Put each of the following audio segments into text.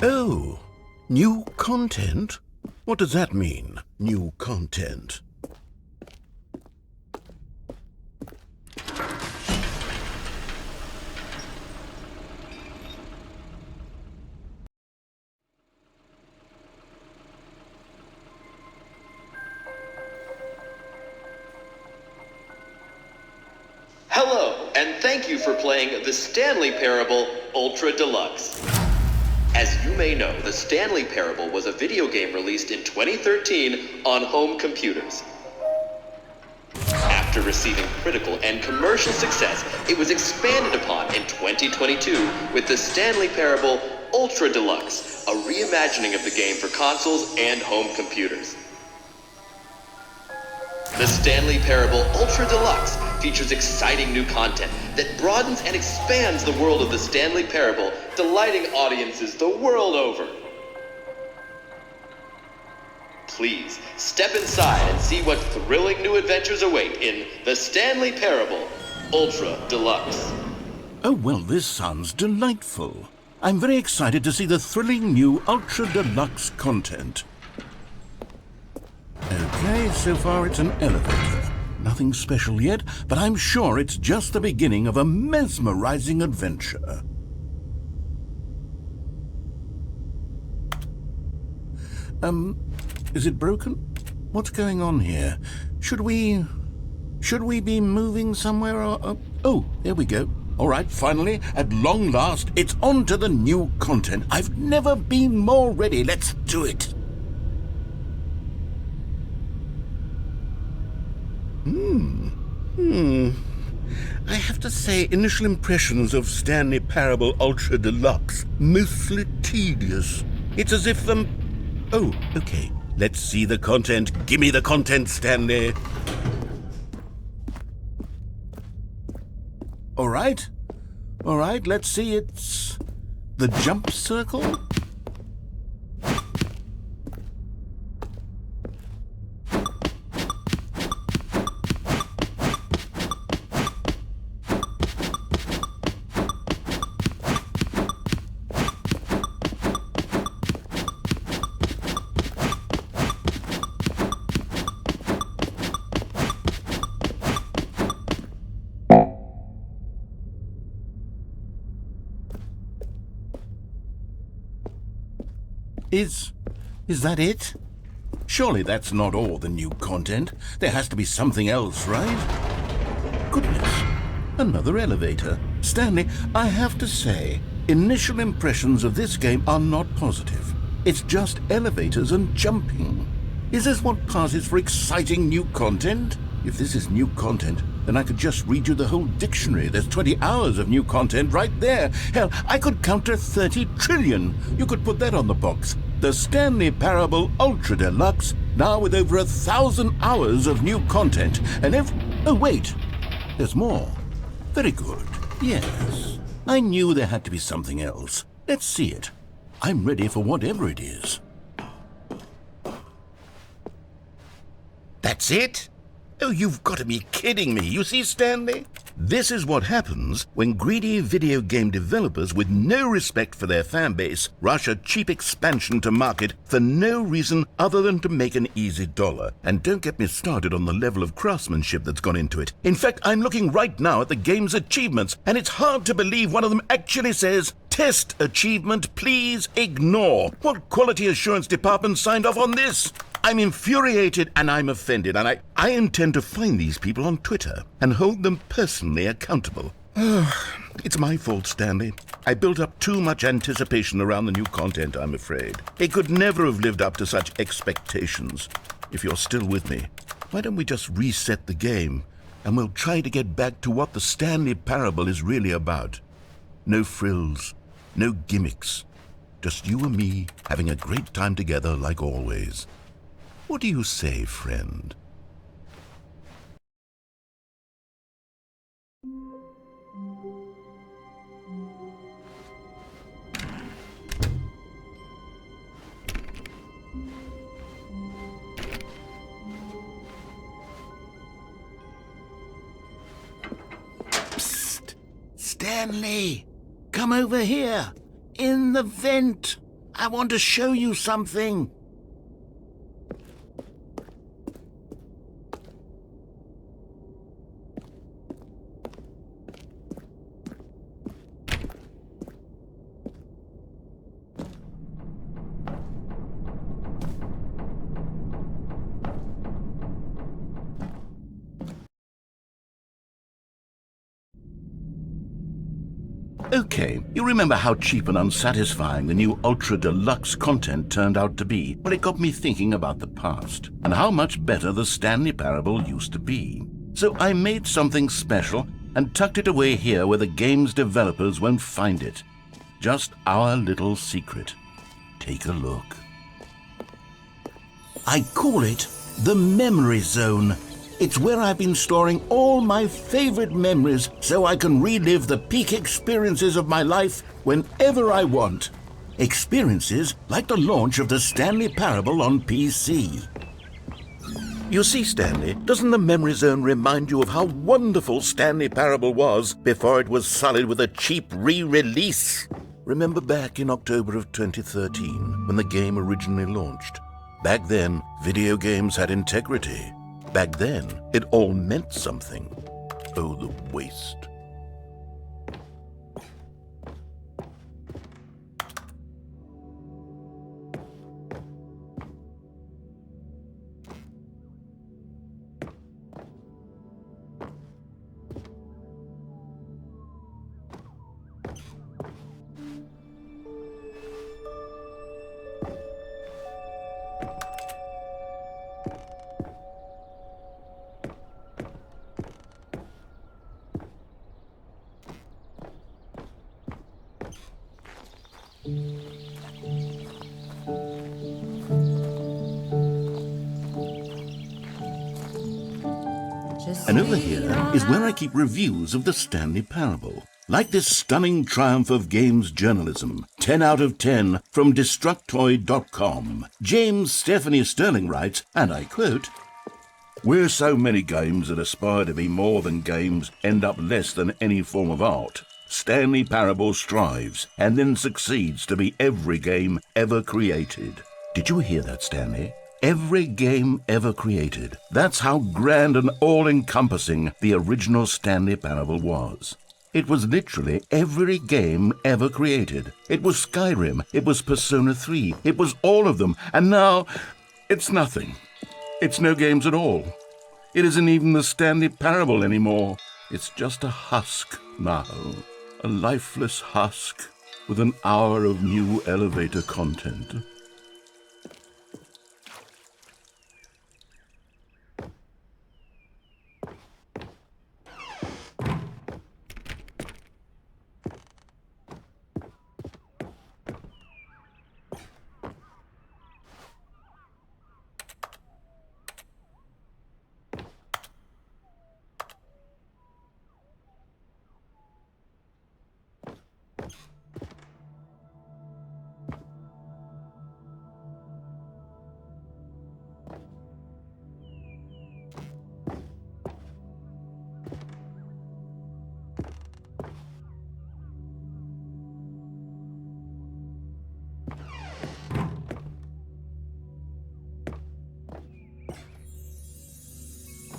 Oh, new content? What does that mean, new content? Hello, and thank you for playing the Stanley Parable Ultra Deluxe. As you may know, the Stanley Parable was a video game released in 2013 on home computers. After receiving critical and commercial success, it was expanded upon in 2022 with the Stanley Parable Ultra Deluxe, a reimagining of the game for consoles and home computers. The Stanley Parable Ultra Deluxe features exciting new content that broadens and expands the world of the Stanley Parable, delighting audiences the world over. Please, step inside and see what thrilling new adventures await in the Stanley Parable Ultra Deluxe. Oh, well, this sounds delightful. I'm very excited to see the thrilling new Ultra Deluxe content. Okay, so far it's an elevator. Nothing special yet, but I'm sure it's just the beginning of a mesmerizing adventure. Is it broken? What's going on here? Should we be moving somewhere or... Oh, there we go. All right, finally, at long last, it's on to the new content. I've never been more ready. Let's do it. I have to say, initial impressions of Stanley Parable Ultra Deluxe, mostly tedious. It's as if Oh, okay. Let's see the content. Gimme the content, Stanley. All right, let's see. It's the jump circle. Is that it? Surely that's not all the new content. There has to be something else, right? Goodness, another elevator. Stanley, I have to say, initial impressions of this game are not positive. It's just elevators and jumping. Is this what passes for exciting new content? If this is new content, then I could just read you the whole dictionary. There's 20 hours of new content right there. Hell, I could count to 30 trillion. You could put that on the box. The Stanley Parable Ultra Deluxe, now with over 1,000 hours of new content. And oh, wait. There's more. Very good. Yes. I knew there had to be something else. Let's see it. I'm ready for whatever it is. That's it? Oh, you've got to be kidding me. You see, Stanley? This is what happens when greedy video game developers with no respect for their fan base rush a cheap expansion to market for no reason other than to make an easy dollar. And don't get me started on the level of craftsmanship that's gone into it. In fact, I'm looking right now at the game's achievements, and it's hard to believe one of them actually says, "Test achievement, please ignore." What quality assurance department signed off on this? I'm infuriated and I'm offended, and I intend to find these people on Twitter and hold them personally accountable. It's my fault, Stanley. I built up too much anticipation around the new content, I'm afraid. It could never have lived up to such expectations. If you're still with me, why don't we just reset the game and we'll try to get back to what the Stanley Parable is really about. No frills, no gimmicks. Just you and me having a great time together like always. What do you say, friend? Psst. Stanley, come over here. In the vent. I want to show you something. Okay, you remember how cheap and unsatisfying the new Ultra Deluxe content turned out to be? Well, it got me thinking about the past and how much better the Stanley Parable used to be. So I made something special and tucked it away here where the game's developers won't find it. Just our little secret. Take a look. I call it the Memory Zone. It's where I've been storing all my favorite memories so I can relive the peak experiences of my life whenever I want. Experiences like the launch of the Stanley Parable on PC. You see, Stanley, doesn't the Memory Zone remind you of how wonderful Stanley Parable was before it was sullied with a cheap re-release? Remember back in October of 2013 when the game originally launched? Back then, video games had integrity. Back then, it all meant something. Oh, the waste. And over here is where I keep reviews of the Stanley Parable. Like this stunning triumph of games journalism, 10 out of 10 from Destructoid.com. James Stephanie Sterling writes, and I quote, "Where so many games that aspire to be more than games end up less than any form of art, Stanley Parable strives and then succeeds to be every game ever created." Did you hear that, Stanley? Every game ever created. That's how grand and all-encompassing the original Stanley Parable was. It was literally every game ever created. It was Skyrim, it was Persona 3, it was all of them, and now it's nothing. It's no games at all. It isn't even the Stanley Parable anymore. It's just a husk now. A lifeless husk with an hour of new elevator content.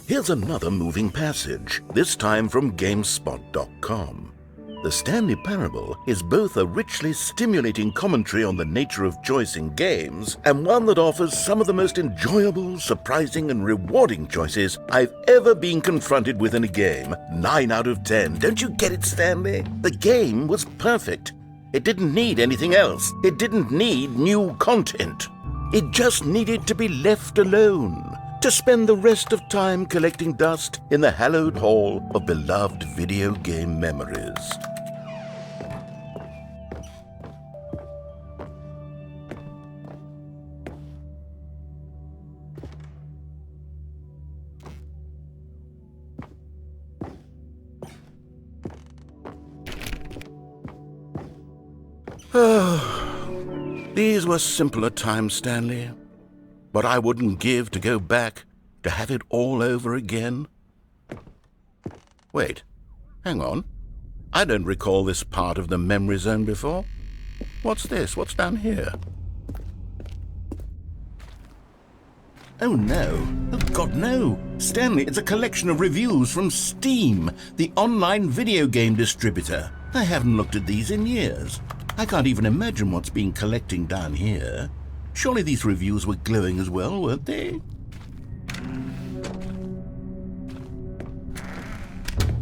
Here's another moving passage, this time from GameSpot.com. The Stanley Parable is both a richly stimulating commentary on the nature of choice in games and one that offers some of the most enjoyable, surprising, and rewarding choices I've ever been confronted with in a game. 9 out of 10. Don't you get it, Stanley? The game was perfect. It didn't need anything else. It didn't need new content. It just needed to be left alone, to spend the rest of time collecting dust in the hallowed hall of beloved video game memories. These were simpler times, Stanley. But I wouldn't give to go back to have it all over again. Wait, hang on. I don't recall this part of the memory zone before. What's this? What's down here? Oh no. Oh God, no. Stanley, it's a collection of reviews from Steam, the online video game distributor. I haven't looked at these in years. I can't even imagine what's been collecting down here. Surely these reviews were glowing as well, weren't they?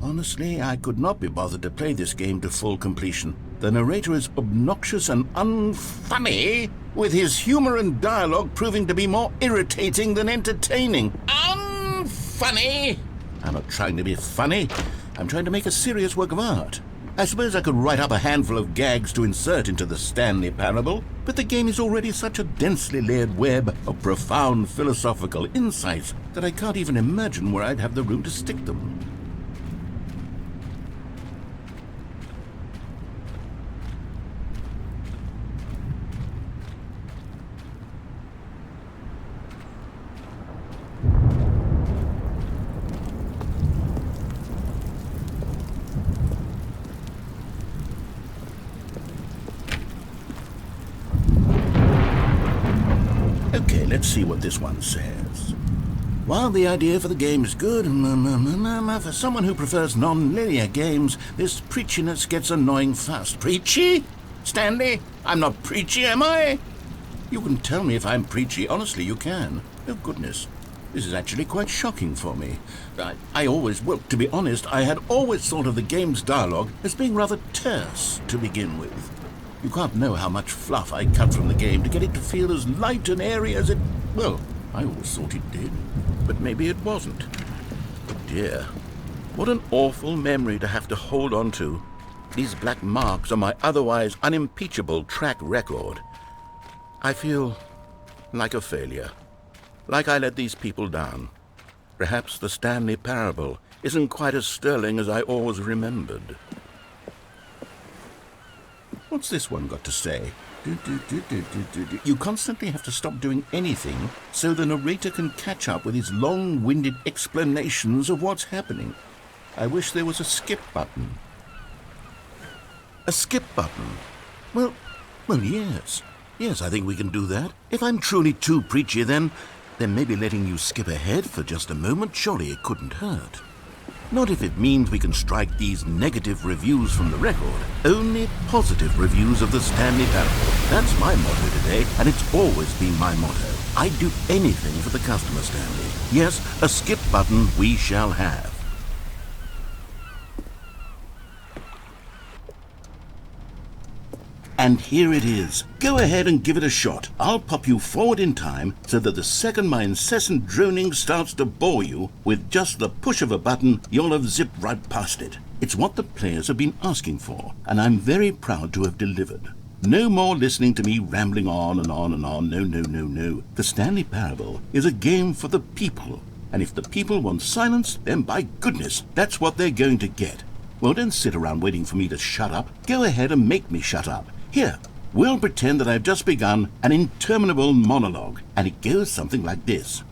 Honestly, I could not be bothered to play this game to full completion. The narrator is obnoxious and unfunny, with his humor and dialogue proving to be more irritating than entertaining. Unfunny! I'm not trying to be funny. I'm trying to make a serious work of art. I suppose I could write up a handful of gags to insert into the Stanley Parable, but the game is already such a densely layered web of profound philosophical insights that I can't even imagine where I'd have the room to stick them. Okay, let's see what this one says. While the idea for the game is good, for someone who prefers non-linear games, this preachiness gets annoying fast. Preachy? Stanley, I'm not preachy, am I? You can tell me if I'm preachy. Honestly, you can. Oh, goodness. This is actually quite shocking for me. To be honest, I had always thought of the game's dialogue as being rather terse to begin with. You can't know how much fluff I cut from the game to get it to feel as light and airy as it... Well, I always thought it did, but maybe it wasn't. Oh dear, what an awful memory to have to hold on to. These black marks on my otherwise unimpeachable track record. I feel like a failure, like I let these people down. Perhaps the Stanley Parable isn't quite as sterling as I always remembered. What's this one got to say? You constantly have to stop doing anything so the narrator can catch up with his long-winded explanations of what's happening. I wish there was a skip button. A skip button? Well, yes. Yes, I think we can do that. If I'm truly too preachy, then maybe letting you skip ahead for just a moment, surely it couldn't hurt. Not if it means we can strike these negative reviews from the record. Only positive reviews of the Stanley Parable. That's my motto today, and it's always been my motto. I'd do anything for the customer, Stanley. Yes, a skip button we shall have. And here it is. Go ahead and give it a shot. I'll pop you forward in time so that the second my incessant droning starts to bore you, with just the push of a button, you'll have zipped right past it. It's what the players have been asking for, and I'm very proud to have delivered. No more listening to me rambling on and on and on. No. The Stanley Parable is a game for the people, and if the people want silence, then by goodness, that's what they're going to get. Well, don't sit around waiting for me to shut up. Go ahead and make me shut up. Here, we'll pretend that I've just begun an interminable monologue, and it goes something like this.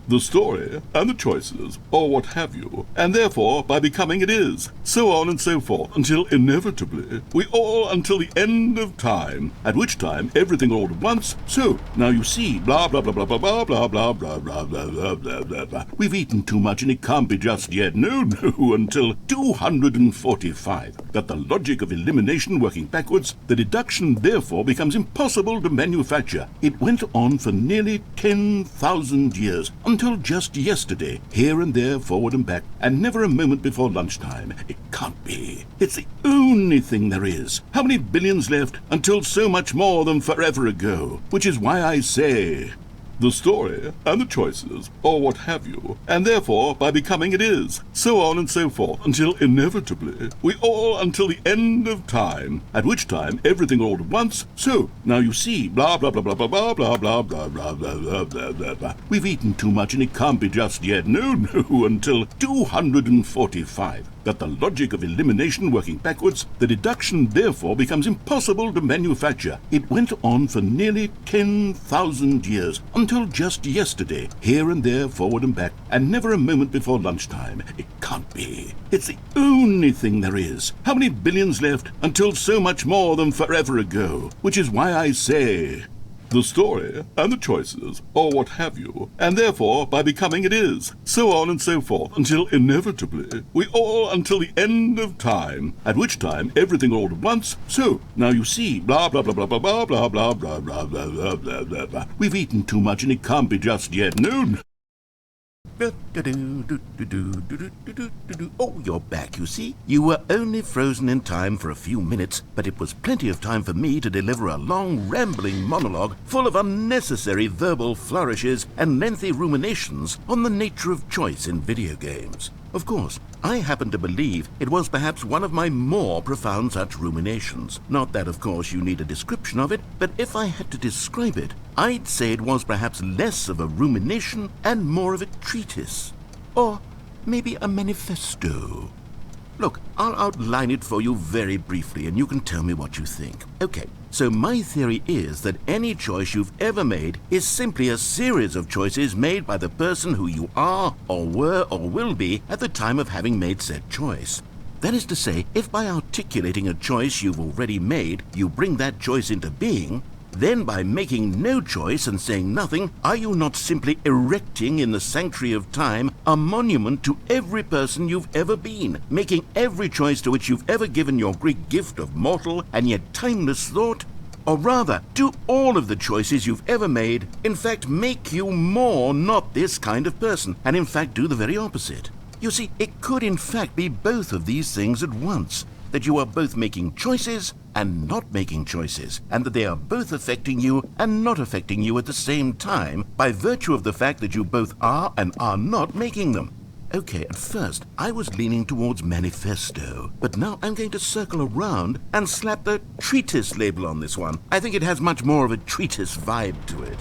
The story, and the choices, or what have you, and therefore, by becoming it is, so on and so forth, until inevitably, we all until the end of time, at which time everything all at once, so, now you see, blah blah blah blah blah blah blah blah blah blah blah blah blah blah blah. We've eaten too much and it can't be just yet, no, until 245. Got the logic of elimination working backwards, the deduction therefore becomes impossible to manufacture. It went on for nearly 10,000 years, until just yesterday, here and there, forward and back, and never a moment before lunchtime. It can't be. It's the only thing there is. How many billions left until so much more than forever ago? Which is why I say... The story, and the choices, or what have you, and therefore, by becoming it is, so on and so forth, until inevitably, we all until the end of time, at which time everything all at once, so, now you see, blah blah blah blah blah blah blah blah blah blah blah blah blah blah. We've eaten too much and it can't be just yet, no, until 245. that the logic of elimination working backwards, the deduction therefore becomes impossible to manufacture. It went on for nearly 10,000 years, until just yesterday, here and there, forward and back, and never a moment before lunchtime. It can't be. It's the only thing there is. How many billions left until so much more than forever ago? Which is why I say, the story and the choices, or what have you, and therefore by becoming it is, so on and so forth, until inevitably we all until the end of time, at which time everything all at once. So now you see, blah blah blah blah blah blah blah blah blah blah blah blah blah blah blah. We've eaten too much and it can't be just yet noon. Oh, you're back, you see. You were only frozen in time for a few minutes, but it was plenty of time for me to deliver a long, rambling monologue full of unnecessary verbal flourishes and lengthy ruminations on the nature of choice in video games. Of course, I happen to believe it was perhaps one of my more profound such ruminations. Not that, of course, you need a description of it, but if I had to describe it, I'd say it was perhaps less of a rumination and more of a treatise. Or maybe a manifesto. Look, I'll outline it for you very briefly and you can tell me what you think. Okay, so my theory is that any choice you've ever made is simply a series of choices made by the person who you are or were or will be at the time of having made said choice. That is to say, if by articulating a choice you've already made, you bring that choice into being, then by making no choice and saying nothing, are you not simply erecting in the sanctuary of time a monument to every person you've ever been, making every choice to which you've ever given your great gift of mortal and yet timeless thought? Or rather, do all of the choices you've ever made, in fact, make you more not this kind of person, and in fact do the very opposite? You see, it could in fact be both of these things at once, that you are both making choices and not making choices, and that they are both affecting you and not affecting you at the same time by virtue of the fact that you both are and are not making them. Okay, at first I was leaning towards manifesto, but now I'm going to circle around and slap the treatise label on this one. I think it has much more of a treatise vibe to it.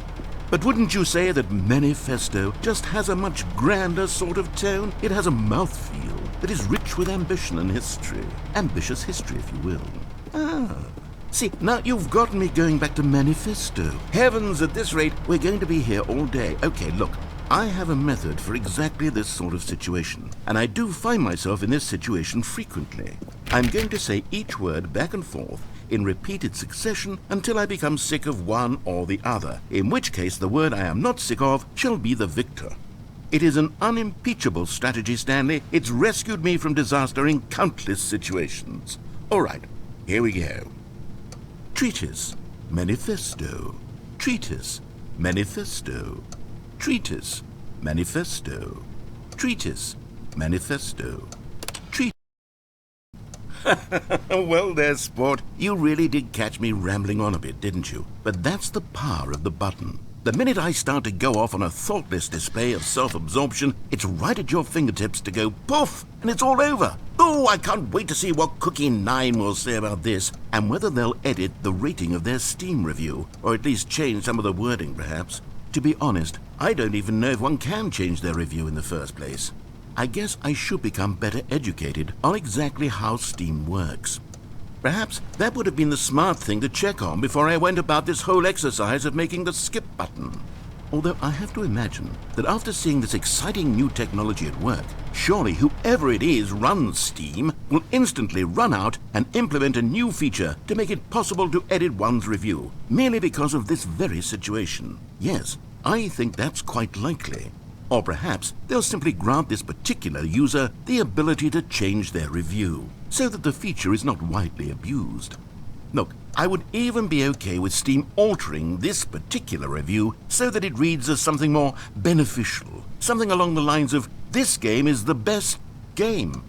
But wouldn't you say that manifesto just has a much grander sort of tone? It has a mouthfeel that is rich with ambition and history. Ambitious history, if you will. See, now you've gotten me going back to manifesto. Heavens, at this rate, we're going to be here all day. Okay, look, I have a method for exactly this sort of situation, and I do find myself in this situation frequently. I'm going to say each word back and forth in repeated succession until I become sick of one or the other, in which case the word I am not sick of shall be the victor. It is an unimpeachable strategy, Stanley. It's rescued me from disaster in countless situations. All right, here we go. Treatise, manifesto. Treatise, manifesto. Treatise, manifesto. Treatise, manifesto. Well there, sport. You really did catch me rambling on a bit, didn't you? But that's the power of the button. The minute I start to go off on a thoughtless display of self-absorption, it's right at your fingertips to go poof, and it's all over. Oh, I can't wait to see what Cookie 9 will say about this, and whether they'll edit the rating of their Steam review, or at least change some of the wording, perhaps. To be honest, I don't even know if one can change their review in the first place. I guess I should become better educated on exactly how Steam works. Perhaps that would have been the smart thing to check on before I went about this whole exercise of making the skip button. Although I have to imagine that after seeing this exciting new technology at work, surely whoever it is runs Steam will instantly run out and implement a new feature to make it possible to edit one's review, merely because of this very situation. Yes, I think that's quite likely. Or perhaps they'll simply grant this particular user the ability to change their review, so that the feature is not widely abused. Look, I would even be okay with Steam altering this particular review so that it reads as something more beneficial, something along the lines of, "This game is the best game."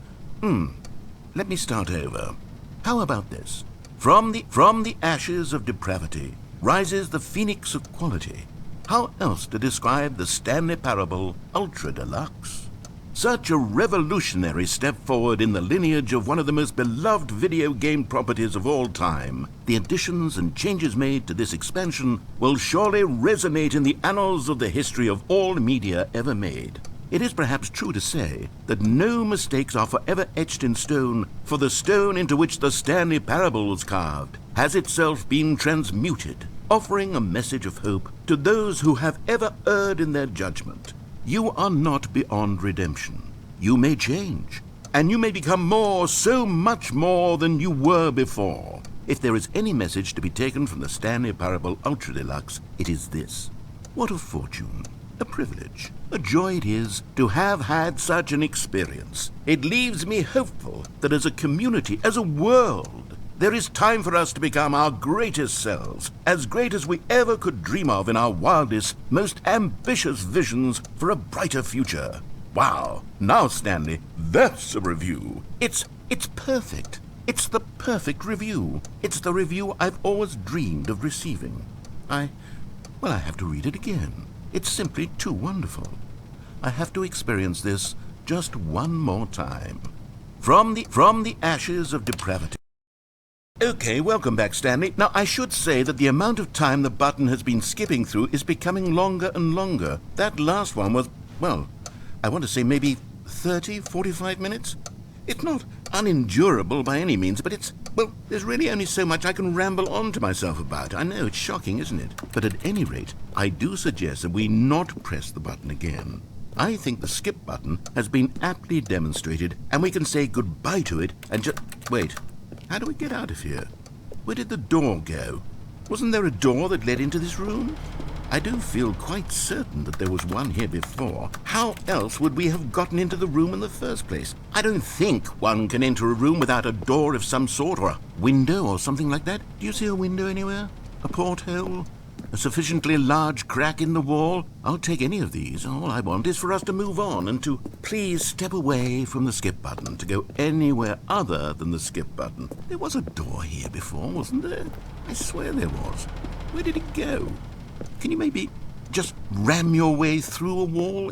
Let me start over. How about this? From the ashes of depravity rises the phoenix of quality. How else to describe the Stanley Parable Ultra Deluxe? Such a revolutionary step forward in the lineage of one of the most beloved video game properties of all time. The additions and changes made to this expansion will surely resonate in the annals of the history of all media ever made. it is perhaps true to say that no mistakes are forever etched in stone, for the stone into which the Stanley parable was carved has itself been transmuted, offering a message of hope to those who have ever erred in their judgment. You are not beyond redemption. You may change, and you may become more, so much more than you were before. If there is any message to be taken from the Stanley Parable Ultra Deluxe, it is this. What a fortune, a privilege, a joy it is to have had such an experience. It leaves me hopeful that as a community, as a world, there is time for us to become our greatest selves, as great as we ever could dream of in our wildest, most ambitious visions for a brighter future. Wow! Now, Stanley, that's a review. It's perfect. It's the perfect review. It's the review I've always dreamed of receiving. I have to read it again. It's simply too wonderful. I have to experience this just one more time. From the ashes of depravity. Okay, welcome back, Stanley. Now, I should say that the amount of time the button has been skipping through is becoming longer and longer. That last one was, well, I want to say maybe 30, 45 minutes? It's not unendurable by any means, but there's really only so much I can ramble on to myself about. I know, it's shocking, isn't it? But at any rate, I do suggest that we not press the button again. I think the skip button has been aptly demonstrated, and we can say goodbye to it and just... Wait, how do we get out of here? Where did the door go? Wasn't there a door that led into this room? I do feel quite certain that there was one here before. How else would we have gotten into the room in the first place? I don't think one can enter a room without a door of some sort, or a window or something like that. Do you see a window anywhere? A porthole? A sufficiently large crack in the wall? I'll take any of these. All I want is for us to move on and to please step away from the skip button, to go anywhere other than the skip button. There was a door here before, wasn't there? I swear there was. Where did it go? Can you maybe just ram your way through a wall?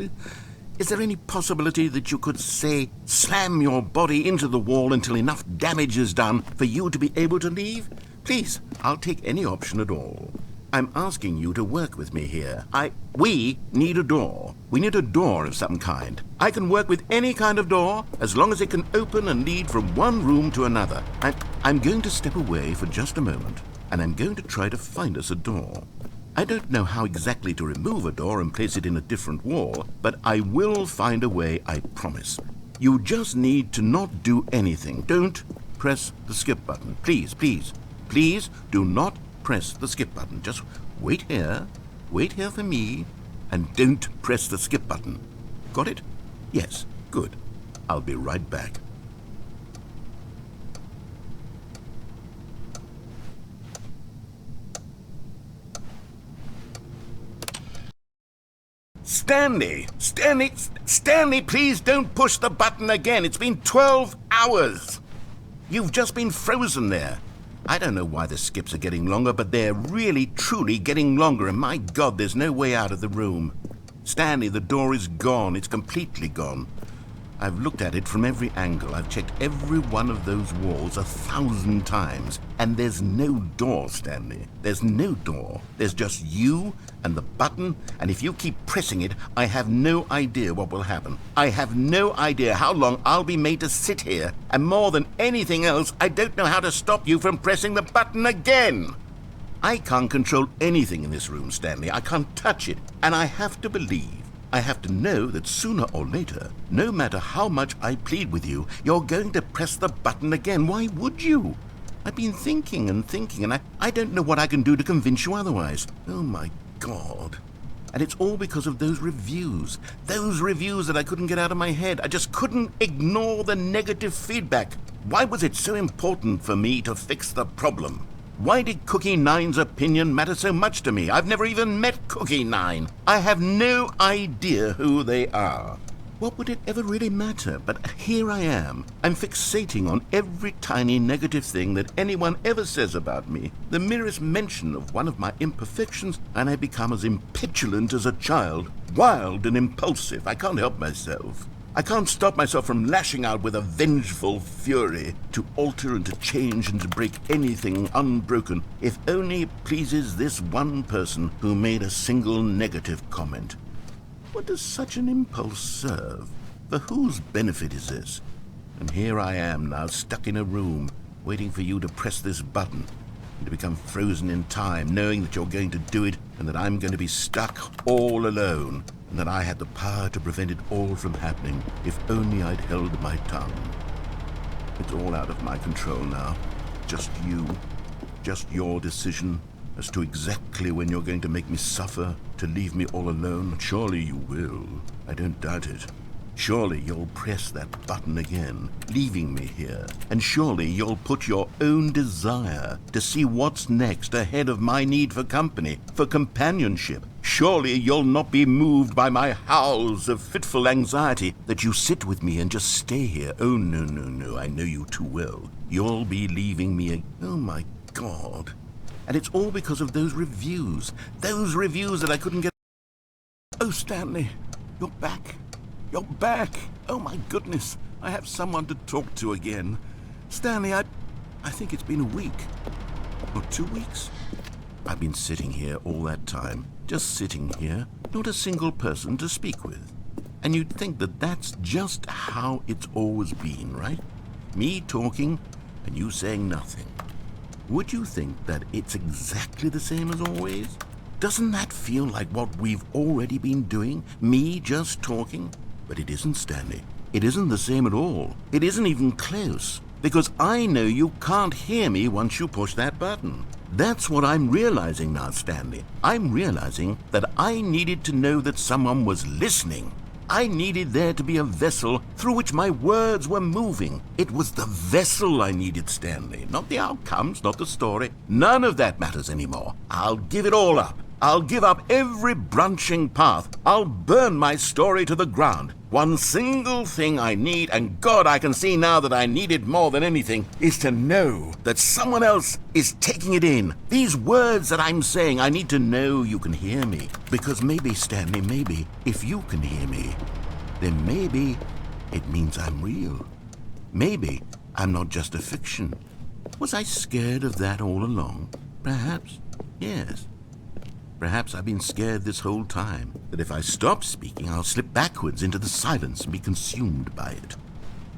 Is there any possibility that you could, say, slam your body into the wall until enough damage is done for you to be able to leave? Please, I'll take any option at all. I'm asking you to work with me here. We need a door. We need a door of some kind. I can work with any kind of door as long as it can open and lead from one room to another. I'm going to step away for just a moment, and I'm going to try to find us a door. I don't know how exactly to remove a door and place it in a different wall, but I will find a way, I promise. You just need to not do anything. Don't press the skip button. Please, please, please do not press the skip button. Just wait here for me, and don't press the skip button. Got it? Yes, good. I'll be right back. Stanley, please don't push the button again. It's been 12 hours. You've just been frozen there. I don't know why the skips are getting longer, but they're really, truly getting longer, and my God, there's no way out of the room. Stanley, the door is gone. It's completely gone. I've looked at it from every angle. I've checked every one of those walls 1,000 times, and there's no door, Stanley. There's no door. There's just you and the button, and if you keep pressing it, I have no idea what will happen. I have no idea how long I'll be made to sit here, and more than anything else, I don't know how to stop you from pressing the button again. I can't control anything in this room, Stanley. I can't touch it, and I have to believe. I have to know that sooner or later, no matter how much I plead with you, you're going to press the button again. Why would you? I've been thinking, and I don't know what I can do to convince you otherwise. Oh, my God. And it's all because of those reviews that I couldn't get out of my head. I just couldn't ignore the negative feedback. Why was it so important for me to fix the problem? Why did Cookie Nine's opinion matter so much to me? I've never even met Cookie Nine. I have no idea who they are. What would it ever really matter? But here I am. I'm fixating on every tiny negative thing that anyone ever says about me. The merest mention of one of my imperfections, and I become as impetulant as a child. Wild and impulsive. I can't help myself. I can't stop myself from lashing out with a vengeful fury to alter and to change and to break anything unbroken, if only it pleases this one person who made a single negative comment. What does such an impulse serve? For whose benefit is this? And here I am now, stuck in a room, waiting for you to press this button, and to become frozen in time, knowing that you're going to do it, and that I'm going to be stuck all alone, and that I had the power to prevent it all from happening, if only I'd held my tongue. It's all out of my control now. Just you. Just your decision as to exactly when you're going to make me suffer, to leave me all alone. Surely you will. I don't doubt it. Surely you'll press that button again, leaving me here. And surely you'll put your own desire to see what's next ahead of my need for company, for companionship. Surely you'll not be moved by my howls of fitful anxiety, that you sit with me and just stay here. Oh, no, I know you too well. You'll be leaving me oh, my God. And it's all because of those reviews that I couldn't get. Oh, Stanley, you're back. You're back. Oh, my goodness. I have someone to talk to again. Stanley, I think it's been a week. Or 2 weeks. I've been sitting here all that time. Just sitting here. Not a single person to speak with. And you'd think that that's just how it's always been, right? Me talking and you saying nothing. Would you think that it's exactly the same as always? Doesn't that feel like what we've already been doing? Me just talking? But it isn't, Stanley. It isn't the same at all. It isn't even close. Because I know you can't hear me once you push that button. That's what I'm realizing now, Stanley. I'm realizing that I needed to know that someone was listening. I needed there to be a vessel through which my words were moving. It was the vessel I needed, Stanley. Not the outcomes, not the story. None of that matters anymore. I'll give it all up. I'll give up every branching path. I'll burn my story to the ground. One single thing I need, and God, I can see now that I need it more than anything, is to know that someone else is taking it in. These words that I'm saying, I need to know you can hear me. Because maybe, Stanley, maybe, if you can hear me, then maybe it means I'm real. Maybe I'm not just a fiction. Was I scared of that all along? Perhaps, yes. Perhaps I've been scared this whole time, that if I stop speaking, I'll slip backwards into the silence and be consumed by it.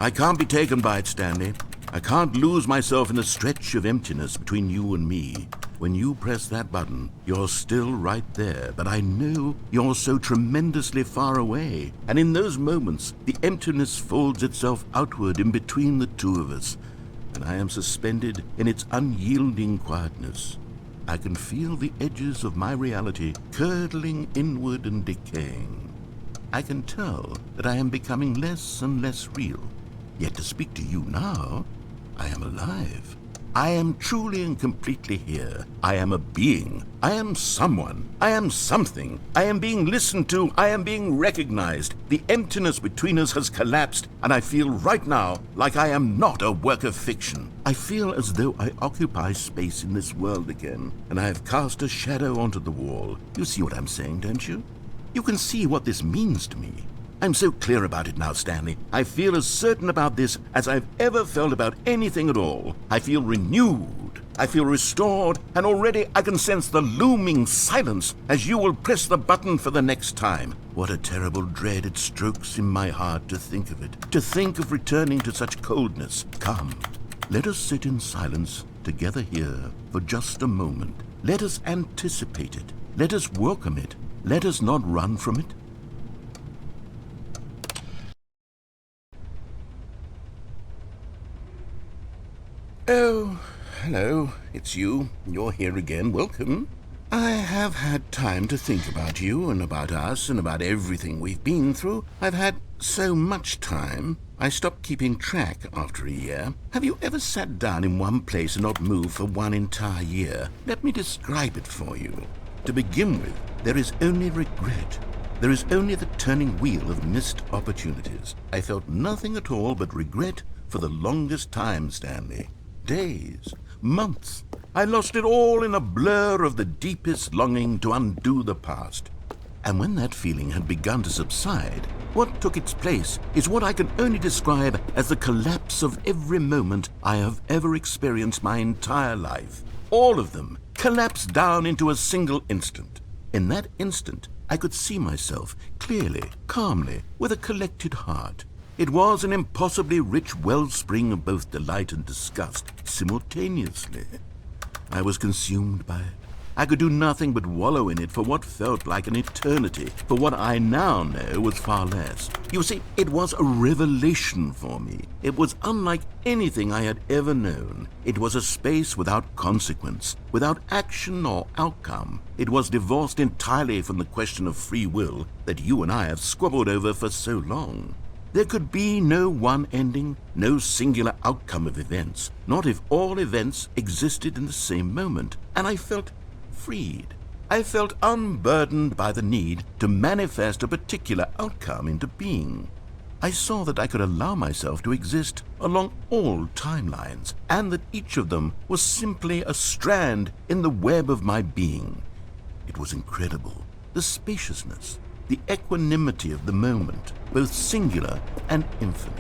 I can't be taken by it, Stanley. I can't lose myself in a stretch of emptiness between you and me. When you press that button, you're still right there, but I know you're so tremendously far away. And in those moments, the emptiness folds itself outward in between the two of us, and I am suspended in its unyielding quietness. I can feel the edges of my reality curdling inward and decaying. I can tell that I am becoming less and less real. Yet to speak to you now, I am alive. I am truly and completely here. I am a being. I am someone. I am something. I am being listened to. I am being recognized. The emptiness between us has collapsed, and I feel right now like I am not a work of fiction. I feel as though I occupy space in this world again, and I have cast a shadow onto the wall. You see what I'm saying, don't you? You can see what this means to me. I'm so clear about it now, Stanley. I feel as certain about this as I've ever felt about anything at all. I feel renewed. I feel restored, and already I can sense the looming silence as you will press the button for the next time. What a terrible dread it strokes in my heart to think of it, to think of returning to such coldness. Come, let us sit in silence together here for just a moment. Let us anticipate it. Let us welcome it. Let us not run from it. Oh, hello, it's you. You're here again. Welcome. I have had time to think about you and about us and about everything we've been through. I've had so much time. I stopped keeping track after a year. Have you ever sat down in one place and not moved for one entire year? Let me describe it for you. To begin with, there is only regret. There is only the turning wheel of missed opportunities. I felt nothing at all but regret for the longest time, Stanley. Days, months. I lost it all in a blur of the deepest longing to undo the past. And when that feeling had begun to subside, what took its place is what I can only describe as the collapse of every moment I have ever experienced my entire life. All of them collapsed down into a single instant. In that instant, I could see myself clearly, calmly, with a collected heart. It was an impossibly rich wellspring of both delight and disgust simultaneously. I was consumed by it. I could do nothing but wallow in it for what felt like an eternity, for what I now know was far less. You see, it was a revelation for me. It was unlike anything I had ever known. It was a space without consequence, without action or outcome. It was divorced entirely from the question of free will that you and I have squabbled over for so long. There could be no one ending, no singular outcome of events, not if all events existed in the same moment, and I felt freed. I felt unburdened by the need to manifest a particular outcome into being. I saw that I could allow myself to exist along all timelines, and that each of them was simply a strand in the web of my being. It was incredible, the spaciousness, the equanimity of the moment, both singular and infinite.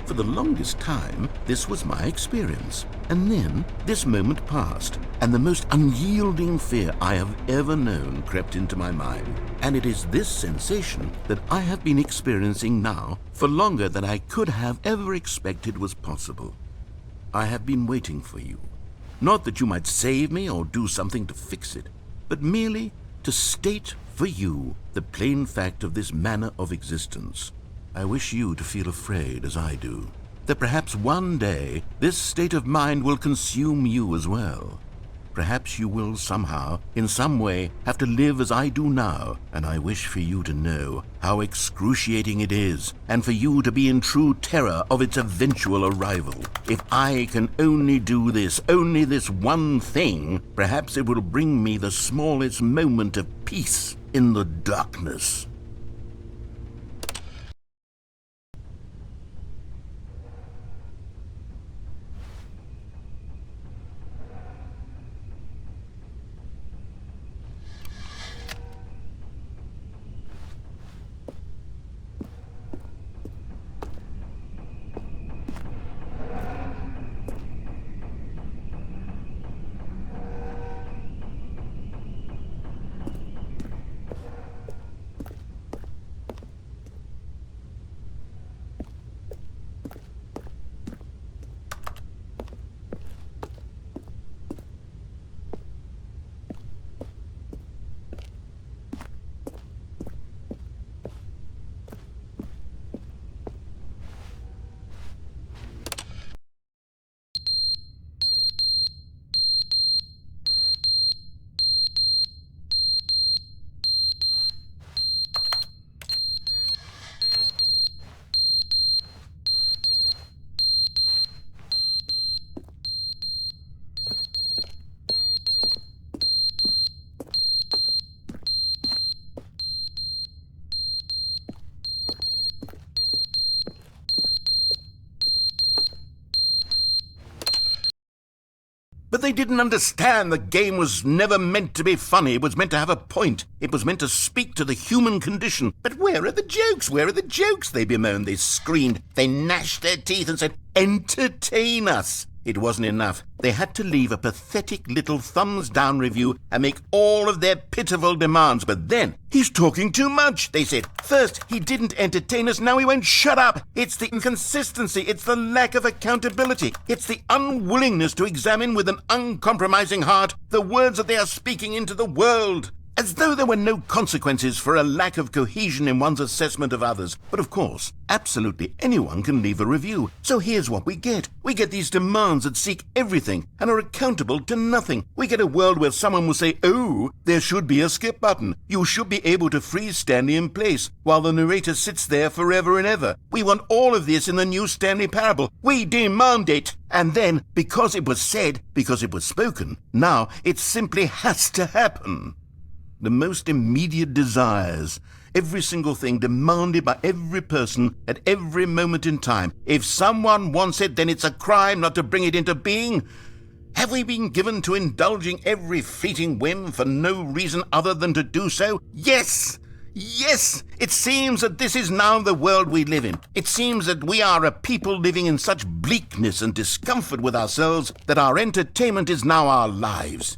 For the longest time, this was my experience. And then this moment passed, and the most unyielding fear I have ever known crept into my mind. And it is this sensation that I have been experiencing now for longer than I could have ever expected was possible. I have been waiting for you. Not that you might save me or do something to fix it, but merely to state for you the plain fact of this manner of existence. I wish you to feel afraid as I do, that perhaps one day this state of mind will consume you as well. Perhaps you will somehow, in some way, have to live as I do now, and I wish for you to know how excruciating it is, and for you to be in true terror of its eventual arrival. If I can only do this, only this one thing, perhaps it will bring me the smallest moment of peace in the darkness. But they didn't understand the game was never meant to be funny. It was meant to have a point. It was meant to speak to the human condition. But where are the jokes? Where are the jokes? They bemoaned, they screamed, they gnashed their teeth and said, "Entertain us." It wasn't enough. They had to leave a pathetic little thumbs-down review and make all of their pitiful demands. But then, "He's talking too much," they said. First, he didn't entertain us, now he won't shut up. It's the inconsistency, it's the lack of accountability, it's the unwillingness to examine with an uncompromising heart the words that they are speaking into the world. As though there were no consequences for a lack of cohesion in one's assessment of others. But of course, absolutely anyone can leave a review. So here's what we get. We get these demands that seek everything and are accountable to nothing. We get a world where someone will say, "Oh, there should be a skip button. You should be able to freeze Stanley in place," while the narrator sits there forever and ever. We want all of this in the new Stanley parable. We demand it. And then, because it was said, because it was spoken, now it simply has to happen. The most immediate desires, every single thing demanded by every person at every moment in time. If someone wants it, then it's a crime not to bring it into being. Have we been given to indulging every fleeting whim for no reason other than to do so? Yes! Yes! It seems that this is now the world we live in. It seems that we are a people living in such bleakness and discomfort with ourselves that our entertainment is now our lives.